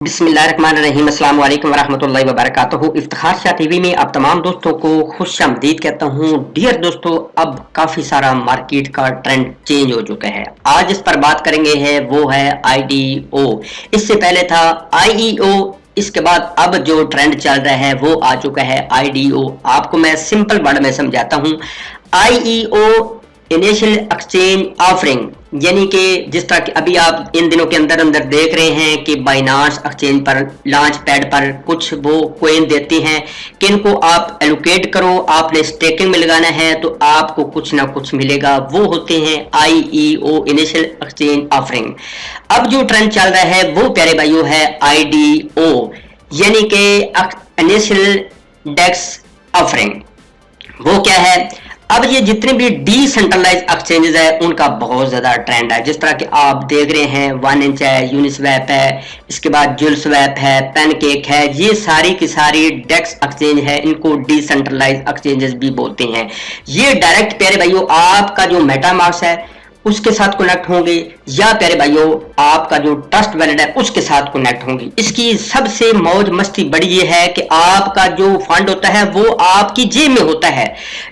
बिस्मिल्लाहिर्रहमानिर्रहीम अस्सलाम वालेकुम वरहमतुल्लाहि वबरकातुहू। इफ्तिखार शाह टीवी में आप तमाम दोस्तों को खुशामदीद कहता हूँ। डियर दोस्तों, अब काफ़ी सारा मार्केट का ट्रेंड चेंज हो चुका है। आज इस पर बात करेंगे है वो है IDO। इससे पहले था IEO, इसके बाद अब जो ट्रेंड चल रहा है वो आ चुका है IDO। आपको मैं सिंपल वर्ड में समझाता हूँ। IEO इनिशियल एक्सचेंज ऑफरिंग, यानी कि जिस तरह कि अभी आप इन दिनों के अंदर अंदर देख रहे हैं कि बाइनांस एक्सचेंज पर लॉन्च पैड पर कुछ वो कोइन देती हैं कि इनको आप एलोकेट करो, आपने स्टेकिंग में लगाना है तो आपको कुछ ना कुछ मिलेगा। वो होते हैं IEO इनिशियल एक्सचेंज ऑफरिंग। अब जो ट्रेंड चल रहा है वो प्यारे भाइयों है IDO, यानी कि इनिशियल डेक्स ऑफरिंग। वो क्या है? अब ये जितने भी डिसेंट्रलाइज एक्सचेंजेस है उनका बहुत ज्यादा ट्रेंड है। जिस तरह के आप देख रहे हैं 1inch है, यूनिस्वैप है, इसके बाद जुलस्वैप है, पैनकेक है, ये सारी की सारी डेक्स एक्सचेंज है। इनको डिसेंट्रलाइज एक्सचेंजेस भी बोलते हैं। ये डायरेक्ट प्यारे भाइयों आपका जो मेटामास्क है उसके साथ कनेक्ट होंगे, या प्यारे भाइयों आपका जो ट्रस्ट वैलेट है उसके साथ कनेक्ट होंगे। इसकी सबसे मौज मस्ती बड़ी ये है कि आपका जो फंड होता है वो आपकी जेब में होता है।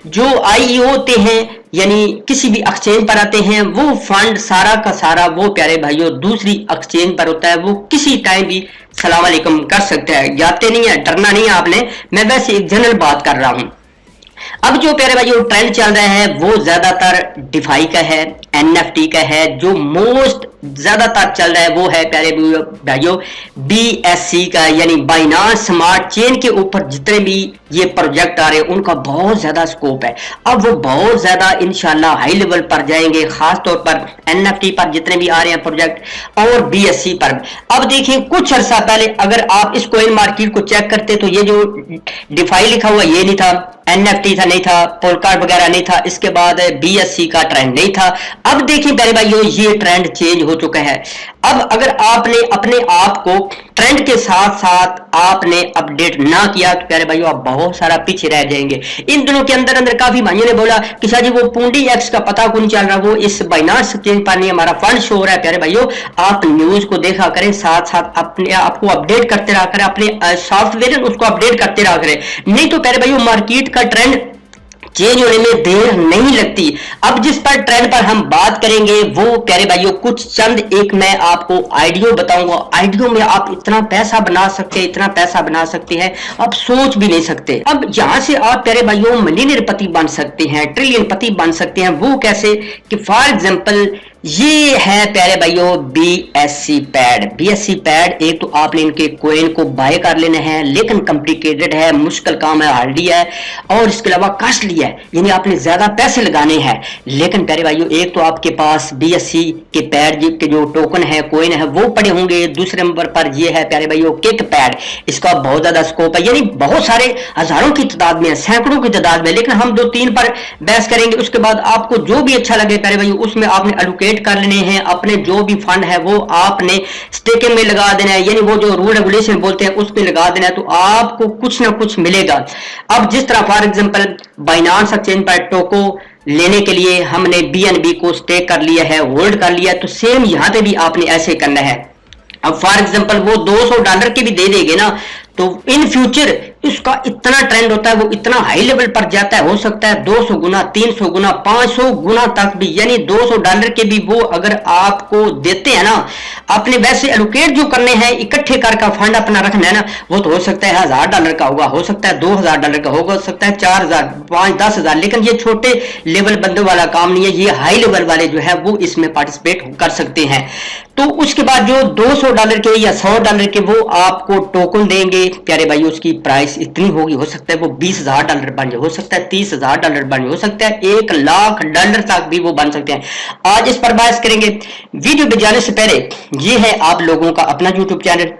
जो IEO होते हैं यानी किसी भी एक्सचेंज पर आते हैं, वो फंड सारा का सारा वो प्यारे भाइयों दूसरी एक्सचेंज पर होता है। वो किसी टाइम भी सलाम अलैकुम कर सकते हैं, जाते नहीं है, डरना नहीं है आपने। मैं वैसे एक जनरल बात कर रहा हूं। अब जो प्यारे भाइयों ट्रेंड चल रहा है वो ज्यादातर डिफाई का है, NFT का है। जो मोस्ट ज्यादातर चल रहा है वो है प्यारे भाइयों BSC का, यानी बाइनांस स्मार्ट चेन के ऊपर जितने भी ये प्रोजेक्ट आ रहे हैं उनका बहुत ज्यादा स्कोप है। अब वो बहुत ज्यादा इंशाल्लाह हाई लेवल पर जाएंगे, खास तौर पर NFT पर जितने भी आ रहे हैं प्रोजेक्ट और BSC पर। अब देखिए कुछ अर्सा पहले अगर आप इस कोइन मार्केट को चेक करते तो ये जो डिफाई लिखा हुआ ये नहीं था, NFT था नहीं था, पोलकार्ड वगैरह नहीं था, इसके बाद BSC का ट्रेंड नहीं था। अब देखिए प्यारे भाइयों ये ट्रेंड चेंज हो चुका है। अब अगर आपने अपने आप को ट्रेंड के साथ साथ आपने अपडेट ना किया तो प्यारे भाइयों आप बहुत सारा पीछे रह जाएंगे। इन दिनों के अंदर अंदर काफी भाइयों ने बोला कि शाह जी वो पूंडी एक्स का पता कौन चल रहा, वो इस बाइनांस एक्सचेंज पर नहीं, हमारा फंड शो हो रहा है। प्यारे भाइयों आप न्यूज को देखा करें, साथ साथ अपने आपको अपडेट करते रहा करें, अपने सॉफ्टवेयर उसको अपडेट करते रहा करें, नहीं तो प्यारे भाइयों मार्केट का ट्रेंड चेंज होने में देर नहीं लगती। अब जिस पर ट्रेंड पर हम बात करेंगे वो प्यारे भाइयों कुछ चंद एक मैं आपको आइडियो बताऊंगा। आइडियो में आप इतना पैसा बना सकते हैं, इतना पैसा बना सकते हैं आप सोच भी नहीं सकते। अब यहां से आप प्यारे भाइयों मिलियनर पति बन सकते हैं, ट्रिलियन पति बन सकते हैं। वो कैसे कि फॉर एग्जांपल ये है प्यारे भाइयों BSC पैड। BSC पैड एक तो आपने इनके कोइन को बाय कर लेना है, लेकिन कॉम्प्लिकेटेड है, मुश्किल काम है, हार्डी है और इसके अलावा कॉस्टली है, यानी आपने ज्यादा पैसे लगाने हैं। लेकिन प्यारे भाइयों एक तो आपके पास BSC के पैड के जो टोकन है, कोइन है वो पड़े होंगे। दूसरे नंबर पर ये है प्यारे भाइयों किक पैड, इसका बहुत ज्यादा स्कोप है, यानी बहुत सारे हजारों की तादाद में, सैकड़ों की तादाद में। लेकिन हम 2-3 पर बहस करेंगे, उसके बाद आपको जो भी अच्छा लगे प्यारे भाइयों उसमें आपने एलोकेट कर लेने हैं। अपने जो भी फंड है वो आपने स्टेकिंग में लगा देना है, यानी वो जो रूल रेगुलेशन बोलते हैं उसमें लगा देना है, तो आपको कुछ ना कुछ मिलेगा। अब जिस तरह फॉर एग्जांपल बाइनांस एक्सचेंज पर टोको लेने के लिए हमने BNB को स्टेक कर लिया है, होल्ड कर लिया, तो सेम यहां पे भी आपने ऐसे करना है। अब फॉर एग्जांपल वो $200 के भी दे देंगे ना, तो इन फ्यूचर इसका इतना ट्रेंड होता है, वो इतना हाई लेवल पर जाता है, हो सकता है 200 गुना, 300 गुना, 500 गुना तक भी, यानी $200 के भी वो अगर आपको देते हैं ना, आपने वैसे एलोकेट जो करने हैं, इकट्ठे करके फंड अपना रखना है ना, वो तो हो सकता है $1000 का होगा, हो सकता है $2000 का होगा, हो सकता है 4000, 5, 10,000। लेकिन ये छोटे लेवल बंदों वाला काम नहीं है, ये हाई लेवल वाले जो है वो इसमें पार्टिसिपेट कर सकते हैं। तो उसके बाद जो $200 के या $100 के वो आपको टोकन देंगे प्यारे भाई, उसकी प्राइस इतनी होगी, हो सकता है वो $20,000 बन जाए, हो सकता है $30,000 बन जाए, हो सकता है $1,00,000 तक भी वो बन सकते हैं। आज इस पर बात करेंगे। वीडियो में जाने से पहले ये है आप लोगों का अपना YouTube channel,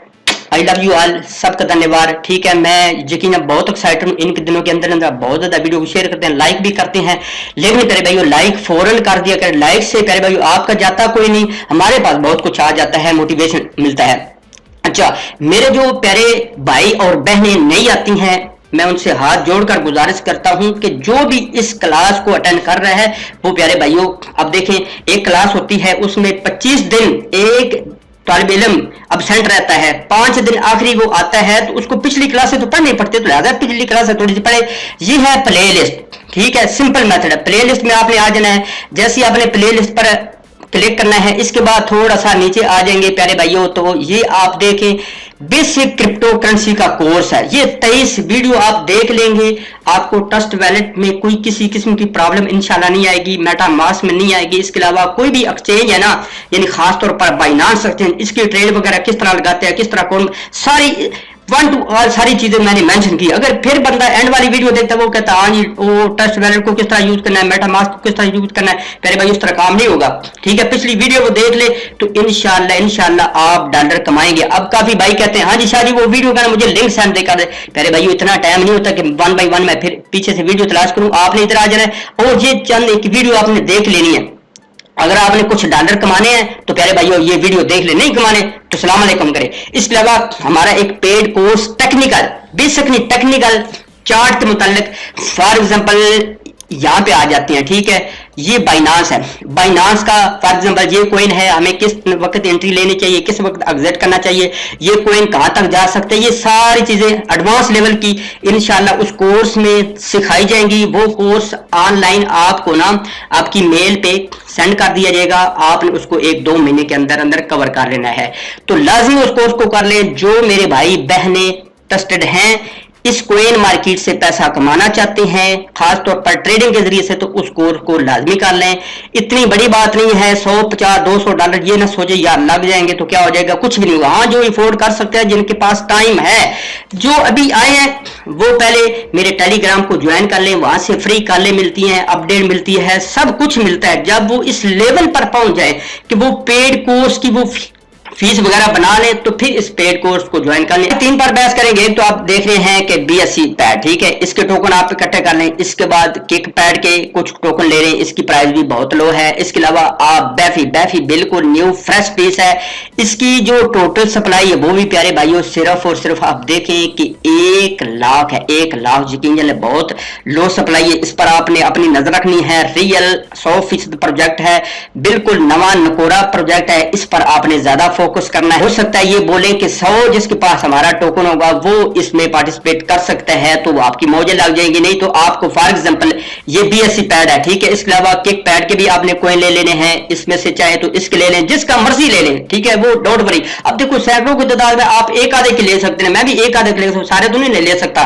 I love you all, सबका धन्यवाद। ठीक है, मैं यकीनन बहुत एक्साइटेड हूँ। इनके दिनों के अंदर अंदर बहुत ज्यादा वीडियो को शेयर करते हैं, लाइक भी करते हैं, लेकिन प्यारे भाइयों लाइक फौरन कर दिया करें। लाइक से प्यारे भाइयों आपका जाता कोई नहीं, हमारे पास बहुत कुछ आ जाता है, मोटिवेशन मिलता है। अच्छा, मेरे जो प्यारे भाई और बहनें नहीं आती हैं, मैं उनसे हाथ जोड़कर गुजारिश करता हूं कि जो भी इस क्लास को अटेंड कर रहा है वो प्यारे भाइयों, अब देखें एक क्लास होती है उसमें 25 दिन एक तालिब इल्म अब्सेंट रहता है, 5 दिन आखिरी को आता है, तो उसको पिछली क्लास से तो पढ़ नहीं पड़ते, तो लिहाजा पिछली क्लास से थोड़ी सी पढ़े। ये है प्ले लिस्ट, ठीक है, सिंपल मेथड है। प्ले लिस्ट में आपने आ जाना है, जैसे आपने प्ले लिस्ट पर क्लिक करना है, इसके बाद थोड़ा सा नीचे आ जाएंगे प्यारे भाइयों, तो ये आप देखें बेसिक क्रिप्टो करेंसी का कोर्स है। ये 23 वीडियो आप देख लेंगे, आपको ट्रस्ट वैलेट में कोई किसी किस्म की प्रॉब्लम इंशाल्लाह नहीं आएगी, मेटामास्क में नहीं आएगी। इसके अलावा कोई भी एक्सचेंज है ना, यानी खासतौर पर बाइनांस एक्सचेंज, इसकी ट्रेड वगैरह किस तरह लगाते हैं, किस तरह कौन, सारी वन टू ऑल सारी चीजें मैंने मेंशन की। अगर फिर बंदा एंड वाली वीडियो देखता है, वो कहता है हाँ जी वो ट्रस्ट वैलेट को किस तरह यूज करना है, मेटामास्क को किस तरह यूज करना है, प्यारे भाई उस तरह काम नहीं होगा, ठीक है। पिछली वीडियो को देख ले तो इंशाल्लाह आप डॉलर कमाएंगे। अब काफी भाई कहते हैं हाँ जी शाह जी वो वीडियो का मुझे लिंक सेंड कर दे, प्यारे भाई इतना टाइम नहीं होता कि 1 by 1 मैं फिर पीछे से वीडियो तलाश करूं। आपने इधर आ जाना है और ये चंद एक वीडियो आपने देख लेनी है। अगर आपने कुछ डॉलर कमाने हैं तो प्यारे भाइयों ये वीडियो देख ले, नहीं कमाने तो सलाम अलैकुम करें। इसके अलावा हमारा एक paid course technical, basically technical chart के मुतालिक, फॉर एग्जांपल यहां पे आ जाते हैं, ठीक है। ये बाइनांस है, बाइनांस का फॉर एग्जांपल ये कोइन है, हमें किस वक्त एंट्री लेनी चाहिए, किस वक्त एग्जिट करना चाहिए, ये कोइन कहां तक जा सकते हैं, ये सारी चीजें एडवांस लेवल की इंशाल्लाह उस कोर्स में सिखाई जाएंगी। वो कोर्स ऑनलाइन आपको ना आपकी मेल पे सेंड कर दिया जाएगा, आपने उसको 1-2 महीने के अंदर अंदर कवर कर लेना है। तो लाजिम उस कोर्स को कर लें। जो मेरे भाई बहने ट्रस्टेड हैं, इस कोइन मार्केट से पैसा कमाना चाहते हैं, खासतौर पर ट्रेडिंग के जरिए से, तो उस कोर्स को लाजमी कर लें। इतनी बड़ी बात नहीं है, 100, 50, 200 डॉलर ये ना सोचे यार लग जाएंगे तो क्या हो जाएगा, कुछ भी नहीं होगा। हाँ जो अफोर्ड कर सकते हैं, जिनके पास टाइम है, जो अभी आए हैं वो पहले मेरे टेलीग्राम को ज्वाइन कर लें, वहां से फ्री कॉलें मिलती हैं, अपडेट मिलती है, सब कुछ मिलता है। जब वो इस लेवल पर पहुंच जाए कि वो पेड कोर्स की वो फीस वगैरह बना ले, तो फिर इस पेड कोर्स को ज्वाइन कर लें। 3 पर बहस करेंगे। तो आप देख रहे हैं कि BSC पैड, ठीक है, इसके टोकन आप इकट्ठे कर लें। इसके बाद किक पैड के कुछ टोकन ले रहे हैं, इसकी प्राइस भी बहुत लो है। इसके अलावा आप बैफी बिल्कुल न्यू फ्रेश पीस है, इसकी जो टोटल सप्लाई है वो भी प्यारे भाइयों सिर्फ और सिर्फ आप देखें कि 1 लाख है। 1 लाख यकीन है, बहुत लो सप्लाई है। इस पर आपने अपनी नजर रखनी है। रियल 100% प्रोजेक्ट है, बिल्कुल नवा नकोरा प्रोजेक्ट है, इस पर आपने ज्यादा फोकस करना है। हो सकता है ये बोले कि 100 जिसके पास हमारा टोकन होगा वो इसमें पार्टिसिपेट कर सकता है, तो आपकी मौजें लग जाएंगी। नहीं तो आपको फॉर एग्जांपल ये BSC पैड है, ठीक है, इसके अलावा किक पैड के भी आपने कोइन ले लेने हैं, इसमें से चाहे तो इसके ले लें, जिसका मर्जी ले लें, ठीक है, वो डोंट वरी। अब देखो सैकड़ों की तादाद में आप एक आधे के ले सकते हैं, मैं भी एक आधे के ले सकता हूं, सारे तो नहीं ले सकता।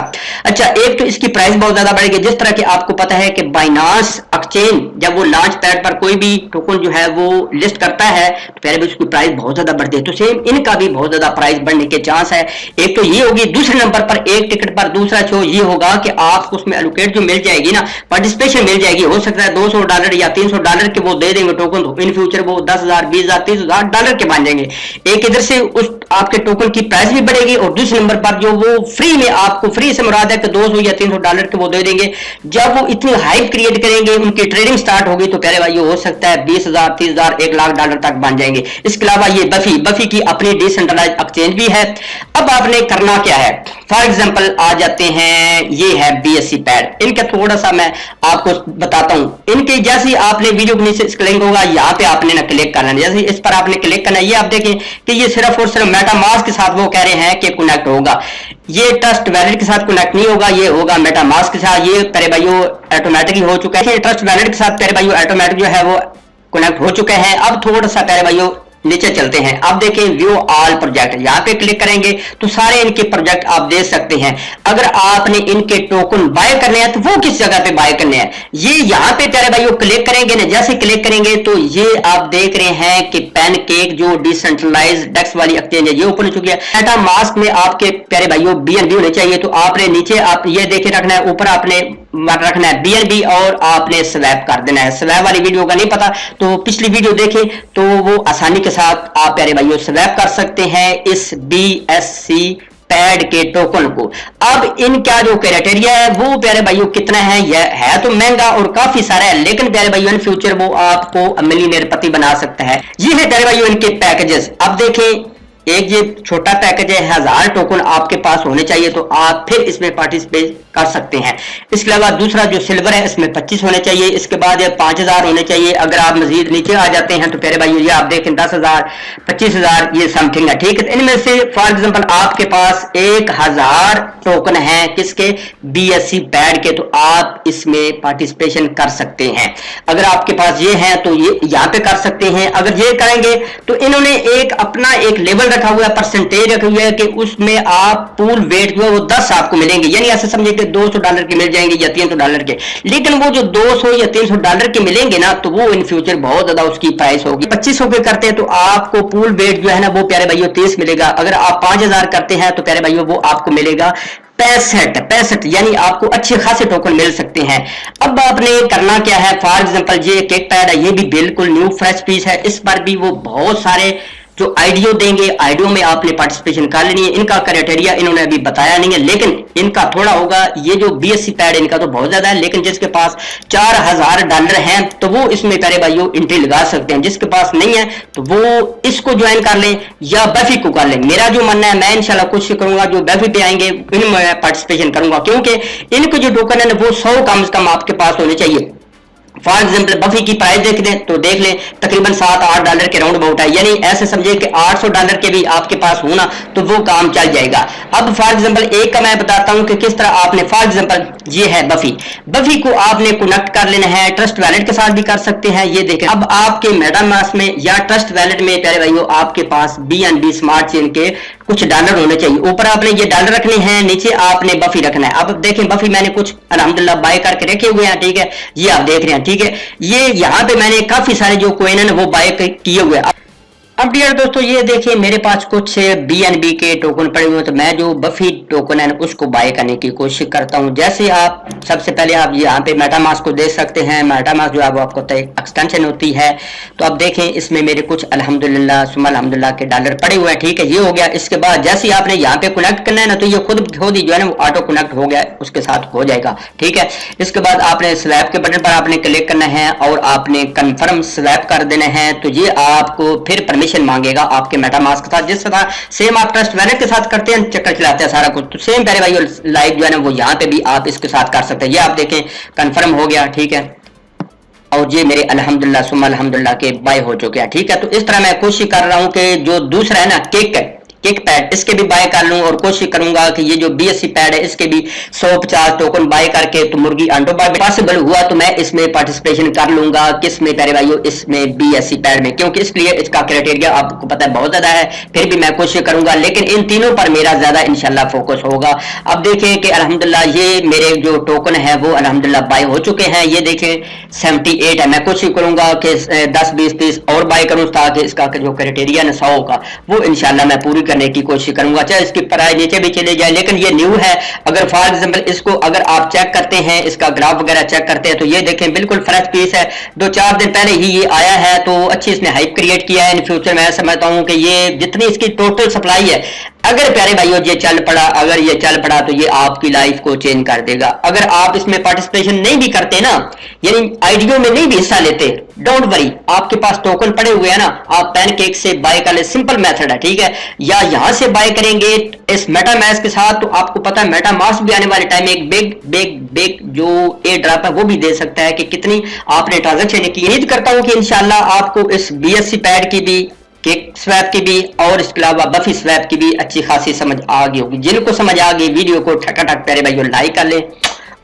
अच्छा, एक तो इसकी प्राइस बहुत ज्यादा बढ़ेगी, जिस तरह की आपको पता है कि बाइनांस एक्सचेंज जब वो लॉन्च पैड पर कोई भी टोकन जो है वो लिस्ट करता है तो पहले भी उसकी प्राइस बहुत ज्यादा बढ़ती है, तो सेम इनका भी बहुत ज्यादा प्राइस बढ़ने के चांस है। एक तो ये होगी, दूसरे नंबर पर एक टिकट पर दूसरा शो ये होगा कि आपको उसमें एलोकेट जो मिल जाएगी ना, पार्टिसिपेशन मिल जाएगी। हो सकता है 200 डॉलर या 300 डॉलर के वो दे देंगे टोकन, तो इन फ्यूचर वो 10,000, 20,000, 30,000 डॉलर के बन जाएंगे। एक इधर से उस आपके टोकन की प्राइस भी बढ़ेगी, और दूसरे नंबर पर जो वो फ्री में, आपको फ्री से मुराद है कि 200 या 300 डॉलर के वो दे देंगे। जब वो इतनी हाइप क्रिएट करेंगे, उनकी ट्रेडिंग स्टार्ट होगी, तो प्यारे भाई हो सकता है 20,000, 30,000, 1 लाख डॉलर तक बन जाएंगे। इसके अलावा ये बफी की अपनी डिसेंट्रलाइज एक्सचेंज भी है। अब आपने करना क्या है, फॉर एग्जांपल आ जाते हैं, ये है BSC पैड, इनका थोड़ा सा मैं आपको बताता हूं। इनके जैसे आपने वीडियो के नीचे लिंक होगा, यहाँ पे आपने ना क्लिक करना है, जैसे इस पर आपने क्लिक करना है, ये आप देखें कि ये सिर्फ और सिर्फ मेटामास्क के साथ वो कह रहे हैं कि कनेक्ट होगा। ये ट्रस्ट वैलेट के साथ कनेक्ट नहीं होगा, ये होगा मेटामास्क के साथ। ये प्यारे भाइयों ऑटोमेटिक हो चुका है, ट्रस्ट वैलेट के साथ प्यारे भाइयों ऑटोमेटिक जो है वो कनेक्ट हो चुके हैं। अब थोड़ा सा प्यारे भाइयों नीचे चलते हैं। अब देखें व्यू ऑल प्रोजेक्ट, यहाँ पे क्लिक करेंगे तो सारे इनके प्रोजेक्ट आप देख सकते हैं। अगर आपने इनके टोकन बाय करने हैं तो वो किस जगह पे बाय करने हैं, ये यहाँ पे प्यारे भाइयों क्लिक करेंगे ना, जैसे क्लिक करेंगे तो ये आप देख रहे हैं कि पैनकेक जो डिसेंट्रलाइज्ड डेक्स वाली एक्सचेंज है ये ओपन हो चुकी है। मेटामास्क में आपके प्यारे भाइयों BNB होने चाहिए, तो आपने नीचे आप ये देखे रखना है, ऊपर आपने रखना है BNB और आपने स्वैप कर देना है। स्वैप वाली वीडियो का नहीं पता तो पिछली वीडियो देखें, तो वो आसानी के साथ आप प्यारे भाइयों स्वैप कर सकते हैं इस BSC पैड के टोकन को। अब इनका जो क्राइटेरिया है वो प्यारे भाइयों कितना है, यह है तो महंगा और काफी सारा है, लेकिन प्यारे भाइयों इन फ्यूचर वो आपको मिलियनेयर पति बना सकता है। ये है प्यारे भाइयों इनके पैकेजेस। अब देखें एक ये छोटा पैकेज है, 1000 टोकन आपके पास होने चाहिए तो आप फिर इसमें पार्टिसिपेट कर सकते हैं। इसके अलावा दूसरा जो सिल्वर है इसमें 25 होने चाहिए, इसके बाद 5000 होने चाहिए। अगर आप मजीद नीचे आ जाते हैं तो प्यारे भाई ये आप देखें 10,000 25,000 ये समथिंग है, ठीक है। इनमें से फॉर एग्जांपल आपके पास 1000 टोकन है किसके, BSc पैड के, तो आप इसमें पार्टिसिपेशन कर सकते हैं। अगर आपके पास ये है तो ये यहाँ पे कर सकते हैं। अगर ये करेंगे तो इन्होंने एक अपना एक लेवल रखा हुआ है, परसेंटेज रखा हुआ है कि उसमें आप पूल वेट जो है वो 10 आपको मिलेंगे, यानी ऐसे समझिए कि $200 के मिल जाएंगे या $300 के। लेकिन वो जो 200 या $300 के मिलेंगे ना तो वो इन फ्यूचर बहुत ज्यादा उसकी प्राइस होगी। 2500 के करते हैं तो आपको पूल वेट जो है ना वो प्यारे भाइयों 30 मिलेगा। अगर आप 5000 करते हैं तो प्यारे भाइयों वो आपको मिलेगा 65, यानी आपको अच्छे खासे टोकन मिल सकते हैं। अब आपने करना क्या है, फॉर एग्जांपल ये केक पैड है, ये भी बिल्कुल न्यू फ्रेश पीस है। इस पर भी वो बहुत सारे जो आइडियो देंगे, आइडियो में आपने पार्टिसिपेशन कर लेनी है। इनका क्राइटेरिया इन्होंने अभी बताया नहीं है, लेकिन इनका थोड़ा होगा। ये जो BSc पैड इनका तो बहुत ज्यादा है, लेकिन जिसके पास $4000 हैं तो वो इसमें प्यारे भाइयों एंट्री लगा सकते हैं। जिसके पास नहीं है तो वो इसको ज्वाइन कर लें या बफी को कर लें। मेरा जो मानना है, मैं इंशाल्लाह कोशिश करूंगा जो बफी पे आएंगे इनमें पार्टिसिपेशन करूंगा, क्योंकि इनके जो टोकन है वो 100 कम से कम आपके पास होने चाहिए। फॉर एग्जाम्पल बफी की प्राइस देख दें तो देख लें तकरीबन $7-8 के राउंड अबाउट है, यानी ऐसे समझे कि $800 के भी आपके पास होना तो वो काम चल जाएगा। अब फॉर एग्जाम्पल एक का मैं बताता हूं कि किस तरह आपने, फॉर एग्जाम्पल ये है बफी को आपने कनेक्ट कर लेना है, ट्रस्ट वैलेट के साथ भी कर सकते हैं। ये देखें अब आपके मेटामास्क में या ट्रस्ट वैलेट में प्यारे भाइयों आपके पास BNB स्मार्ट चेन के कुछ डॉलर होने चाहिए। ऊपर आपने ये डॉलर रखने हैं, नीचे आपने बफी रखना है। अब देखें बफी मैंने कुछ अल्हम्दुलिल्लाह बाय करके रखे हुए हैं, ठीक है, ये आप देख रहे हैं, ठीक है। ये यहाँ पे मैंने काफी सारे जो कोइन है वो बाय किए हुए। अब डियर दोस्तों ये देखिए मेरे पास कुछ BNB के टोकन पड़े हुए हैं, तो मैं जो बफी टोकन है उसको बाय करने की कोशिश करता हूं। जैसे आप सबसे पहले आप यहाँ पे मेटामास्क को देख सकते हैं। मेटामास्क जो है वो आपको एक्सटेंशन होती है, तो आप देखें इसमें मेरे कुछ अल्हम्दुलिल्लाह सुम्मा अल्हम्दुलिल्लाह के डॉलर पड़े हुए हैं, ठीक है, ये हो गया। इसके बाद जैसे आपने यहाँ पे कनेक्ट करना है ना तो ये खुद ही जो है ना वो ऑटो कनेक्ट हो गया, उसके साथ हो जाएगा, ठीक है। इसके बाद आपने स्वैप के बटन पर आपने क्लिक करना है और आपने कन्फर्म स्वैप कर देना है, तो ये आपको फिर परमिशन मांगेगा आपके मेटामास्क के साथ। जिस तरह सेम आप ट्रस्ट वैलेट के साथ करते हैं, चक्कर चलाते हैं सारा कुछ, तो सेम प्यारे भाई लाइव जो है ना वो यहाँ पे भी आप इसके साथ कर सकते हैं। ये आप देखें कंफर्म हो गया, ठीक है, और ये मेरे अल्हम्दुलिल्लाह सुम्मा अल्हम्दुलिल्लाह के बाय हो चुके हैं, ठीक है। तो इस तरह मैं कोशिश कर रहा हूं कि जो दूसरा है ना केक पैड, इसके भी बाय कर लूं और कोशिश करूंगा कि ये जो BSc पैड है इसके भी 150 टोकन बाय करके तो मुर्गी अंडों पर पॉसिबल हुआ तो मैं इसमें पार्टिसिपेशन कर लूंगा। किस में प्यारे भाइयों, इसमें BSc पैड में, क्योंकि इसलिए इसका क्राइटेरिया आपको पता है बहुत ज्यादा है। फिर भी मैं कोशिश करूंगा, लेकिन इन तीनों पर मेरा ज्यादा इंशाल्लाह फोकस होगा। अब देखें कि अल्हम्दुलिल्लाह ये मेरे जो टोकन है वो अल्हम्दुलिल्लाह बाय हो चुके हैं। ये देखें 78 है। मैं कोशिश करूंगा कि 10-20 पीस और बाय करूं ताकि इसका जो क्राइटेरिया है 100 का वो इंशाल्लाह मैं पूरी करने की कोशिश करूंगा, चाहे इसकी प्राइस नीचे भी चले जाए। लेकिन ये न्यू है। अगर फॉर एग्जांपल इसको अगर आप चेक करते हैं, इसका ग्राफ वगैरह चेक करते हैं, तो ये देखें बिल्कुल फ्रेश पीस है, 2-4 दिन पहले ही ये आया है, तो अच्छी इसने हाइप क्रिएट किया है। इन फ्यूचर मैं समझता हूं कि ये जितनी इसकी टोटल सप्लाई है, अगर प्यारे भाइयों ये चल पड़ा तो ये आपकी लाइफ को चेंज कर देगा। अगर आप इसमें पार्टिसिपेशन नहीं भी करते ना, यानी आईडीओ में नहीं भी हिस्सा लेते, डोंट वरी, आपके पास टोकन पड़े हुए हैं ना, आप पैनकेक से बाय कर ले, सिंपल मेथड है, ठीक है। या यहां से बाय करेंगे इस मेटामास्क के साथ, तो आपको पता है मेटामास्क भी आने वाले टाइम में एक बिग जो एयर ड्रॉप है वो भी दे सकता है कि कितनी आपने ट्रांजेक्शन की। उम्मीद करता हूं कि इंशाल्लाह आपको इस BSc पैड की भी, केक स्वैप की भी और इसके अलावा बफी स्वैप की भी अच्छी खासी समझ आ गई होगी। जिनको समझ आ गई वीडियो को ठकाठक प्यारे भाइयों लाइक कर ले।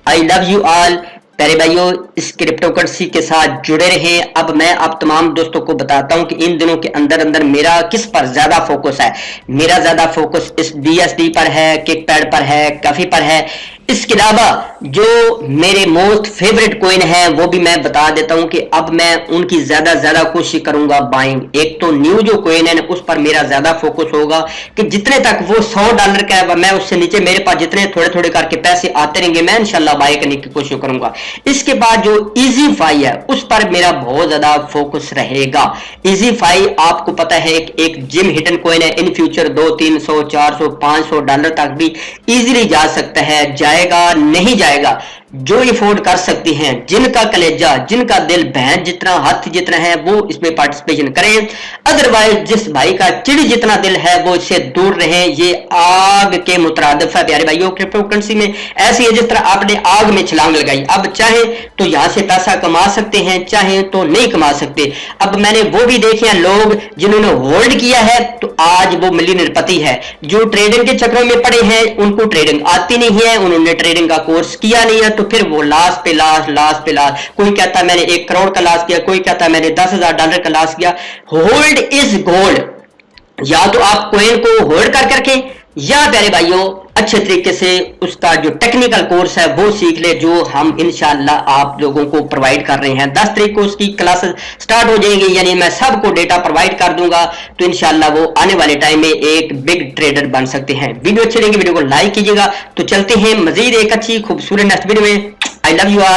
आई लव यू ऑल प्यारे भाइयों, इस क्रिप्टोकरेंसी के साथ जुड़े रहें। अब मैं आप तमाम दोस्तों को बताता हूं कि इन दिनों के अंदर मेरा किस पर ज्यादा फोकस है। मेरा ज्यादा फोकस इस BSD पर है, केक पैड पर है, काफी पर है। इसके अलावा जो मेरे मोस्ट फेवरेट कॉइन है वो भी मैं बता देता हूं कि अब मैं उनकी ज्यादा कोशिश करूंगा बाइंग। एक तो न्यू जो कॉइन है उस पर मेरा ज्यादा फोकस होगा कि जितने तक वो $100 का है, मैं उससे नीचे मेरे पास जितने थोड़े करके पैसे आते रहेंगे मैं इंशाल्लाह बाय करने की कोशिश करूंगा। इसके बाद जो EasyFi है उस पर मेरा बहुत ज्यादा फोकस रहेगा। EasyFi आपको पता है एक जिम हिडन कॉइन है, इन फ्यूचर 200-300-400-500 डॉलर तक भी इजीली जा सकता है, जाएगा नहीं जाएगा जो अफोर्ड कर सकते हैं, जिनका कलेजा, जिनका दिल भैंस जितना हाथ जितना है, वो इसमें पार्टिसिपेशन करें। अदरवाइज जिस भाई का चिड़ी जितना दिल है वो इससे दूर रहे। ये आग के मुतरादिफ है प्यारे भाइयों। क्रिप्टो करेंसी में ऐसी है जिस तरह आपने आग में छलांग लगाई, अब चाहे तो यहां से पैसा कमा सकते हैं, चाहे तो नहीं कमा सकते। अब मैंने वो भी देखे हैं लोग जिन्होंने होल्ड किया है तो आज वो मिलियनरपति है। जो ट्रेडिंग के चक्रों में पड़े हैं उनको ट्रेडिंग आती नहीं है, उन्होंने ट्रेडिंग का कोर्स किया नहीं है, तो फिर वो लाश पे लाश। कोई कहता है मैंने 1 करोड़ का लॉस किया, कोई कहता है मैंने $10,000 का लॉस किया। Hold is gold. या तो आप कोइन को होल्ड कर करके, या प्यारे भाइयों अच्छे तरीके से उसका जो टेक्निकल कोर्स है वो सीख ले, जो हम इंशाल्लाह आप लोगों को प्रोवाइड कर रहे हैं। 10 तारीख को उसकी क्लासेस स्टार्ट हो जाएंगी, यानी मैं सबको डेटा प्रोवाइड कर दूंगा, तो इंशाल्लाह वो आने वाले टाइम में एक बिग ट्रेडर बन सकते हैं। वीडियो अच्छी लगी वीडियो को लाइक कीजिएगा। तो चलते हैं मजीद एक अच्छी खूबसूरत नेक्स्ट वीडियो में। I love you all.